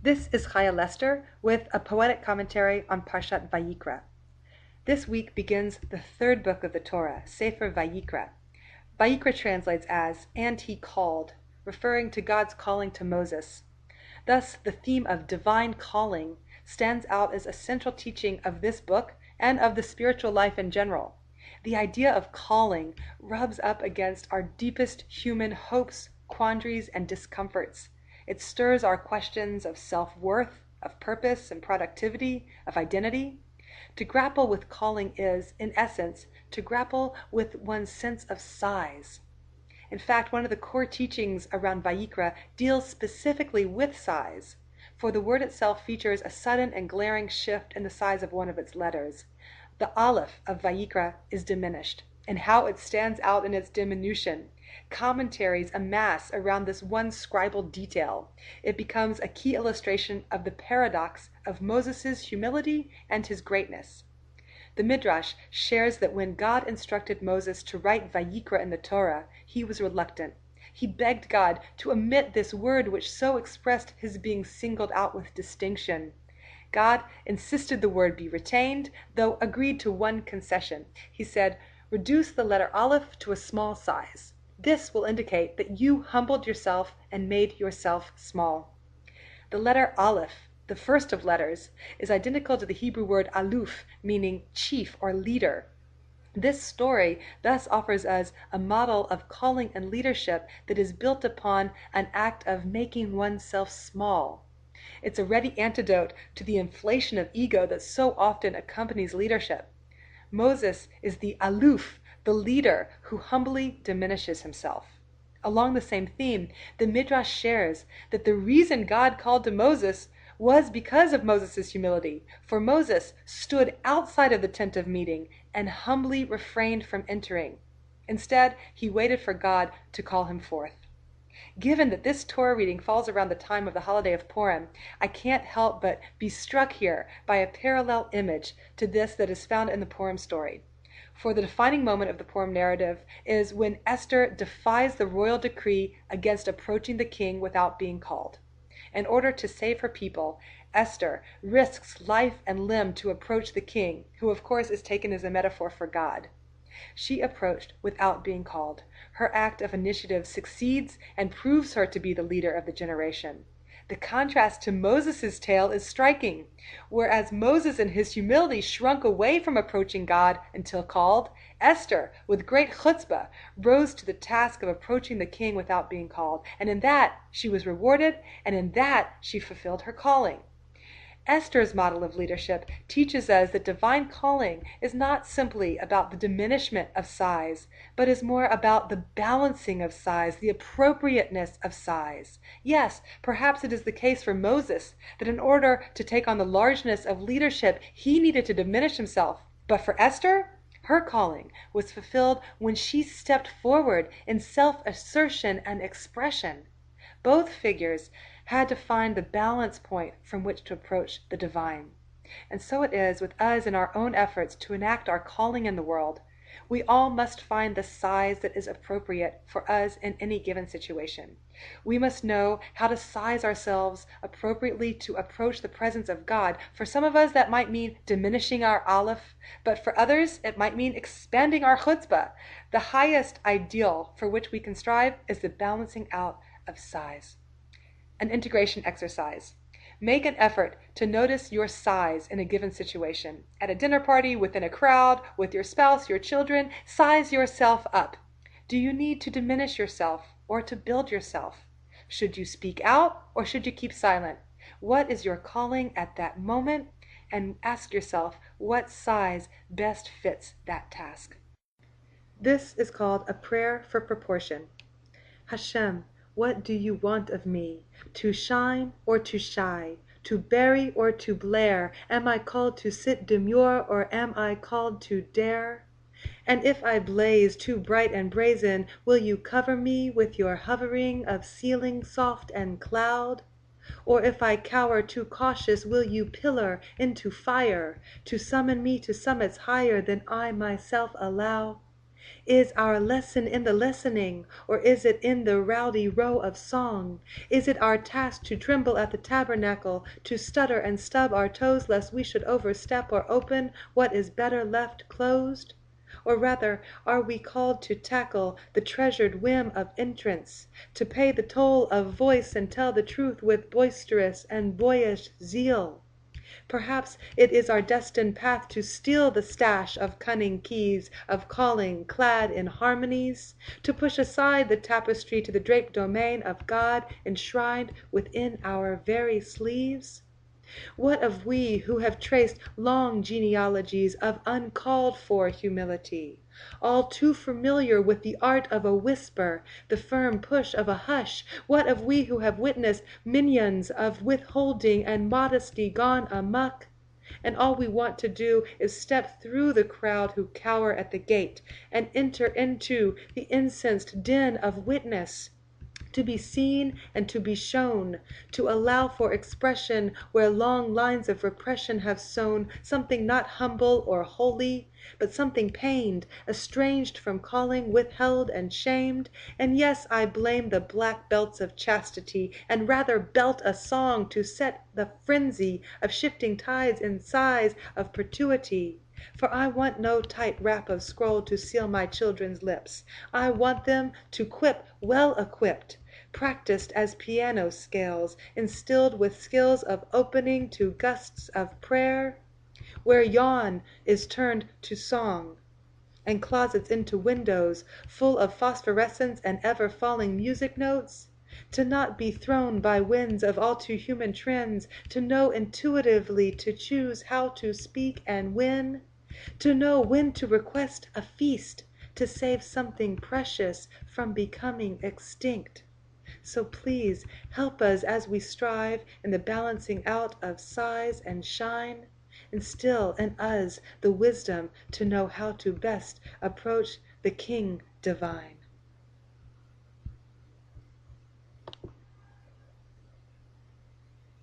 This is Chaya with a poetic commentary on parshat Vayikra. This week begins the third book of the Torah, Sefer Vayikra. Vayikra translates as, "and he called," referring to God's calling to Moses. Thus, the theme of divine calling stands out as a central teaching of this book and of the spiritual life in general. The idea of calling rubs up against our deepest human hopes, quandaries, and discomforts. It stirs our questions of self-worth, of purpose and productivity, of identity. To grapple with calling is, in essence, to grapple with one's sense of size. In fact, one of the core teachings around Vayikra deals specifically with size, for the word itself features a sudden and glaring shift in the size of one of its letters. The Aleph of Vayikra is diminished, and how it stands out in its diminution. Commentaries amass around this one scribal detail. It becomes a key illustration of the paradox of Moses' humility and his greatness. The Midrash shares that when God instructed Moses to write Vayikra in the Torah, he was reluctant. He begged God to omit this word which so expressed his being singled out with distinction. God insisted the word be retained, though agreed to one concession. He said, "Reduce the letter Aleph to a small size. This will indicate that you humbled yourself and made yourself small." The letter Aleph, the first of letters, is identical to the Hebrew word aluf, meaning chief or leader. This story thus offers us a model of calling and leadership that is built upon an act of making oneself small. It's a ready antidote to the inflation of ego that so often accompanies leadership. Moses is the aluf, the leader who humbly diminishes himself. Along the same theme, the Midrash shares that the reason God called to Moses was because of Moses' humility, for Moses stood outside of the tent of meeting and humbly refrained from entering. Instead, he waited for God to call him forth. Given that this Torah reading falls around the time of the holiday of Purim, I can't help but be struck here by a parallel image to this that is found in the Purim story. For the defining moment of the Purim narrative is when Esther defies the royal decree against approaching the king without being called. In order to save her people, Esther risks life and limb to approach the king, who of course is taken as a metaphor for God. She approached without being called. Her act of initiative succeeds and proves her to be the leader of the generation. The contrast to Moses' tale is striking. Whereas Moses in his humility shrunk away from approaching God until called, Esther, with great chutzpah, rose to the task of approaching the king without being called. And in that she was rewarded, and in that she fulfilled her calling. Esther's model of leadership teaches us that divine calling is not simply about the diminishment of size, but is more about the balancing of size, the appropriateness of size. Yes, perhaps it is the case for Moses that in order to take on the largeness of leadership, he needed to diminish himself. But for Esther, her calling was fulfilled when she stepped forward in self-assertion and expression. Both figures had to find the balance point from which to approach the divine. And so it is with us in our own efforts to enact our calling in the world. We all must find the size that is appropriate for us in any given situation. We must know how to size ourselves appropriately to approach the presence of God. For some of us that might mean diminishing our aleph, but for others it might mean expanding our chutzpah. The highest ideal for which we can strive is the balancing out of size. An integration exercise. Make an effort to notice your size in a given situation. At a dinner party, within a crowd, with your spouse, your children, size yourself up. Do you need to diminish yourself or to build yourself? Should you speak out or should you keep silent? What is your calling at that moment? And ask yourself what size best fits that task. This is called a prayer for proportion. Hashem, what do you want of me? To shine or to shy? To bury or to blare? Am I called to sit demure or am I called to dare? And if I blaze too bright and brazen, will you cover me with your hovering of ceiling soft and cloud? Or if I cower too cautious, will you pillar into fire, to summon me to summits higher than I myself allow? Is our lesson in the listening, or is it in the rowdy row of song? Is it our task to tremble at the tabernacle, to stutter and stub our toes lest we should overstep or open what is better left closed? Or rather, are we called to tackle the treasured whim of entrance, to pay the toll of voice and tell the truth with boisterous and boyish zeal? Perhaps it is our destined path to steal the stash of cunning keys of calling clad in harmonies, to push aside the tapestry to the draped domain of God enshrined within our very sleeves? What of we who have traced long genealogies of uncalled for humility, all too familiar with the art of a whisper, the firm push of a hush? What of we who have witnessed minions of withholding and modesty gone amuck? And all we want to do is step through the crowd who cower at the gate and enter into the incensed din of witness, to be seen and to be shown, to allow for expression where long lines of repression have sown something not humble or holy, but something pained, estranged from calling, withheld and shamed. And yes, I blame the black belts of chastity, and rather belt a song to set the frenzy of shifting tides in sighs of perpetuity. For I want no tight wrap of scroll to seal my children's lips. I want them to quip well equipped, practiced as piano scales, instilled with skills of opening to gusts of prayer, where yawn is turned to song, and closets into windows, full of phosphorescence and ever-falling music notes, to not be thrown by winds of all too human trends, to know intuitively to choose how to speak and when, to know when to request a feast, to save something precious from becoming extinct. So please help us as we strive in the balancing out of size and shine. Instill in us the wisdom to know how to best approach the King divine.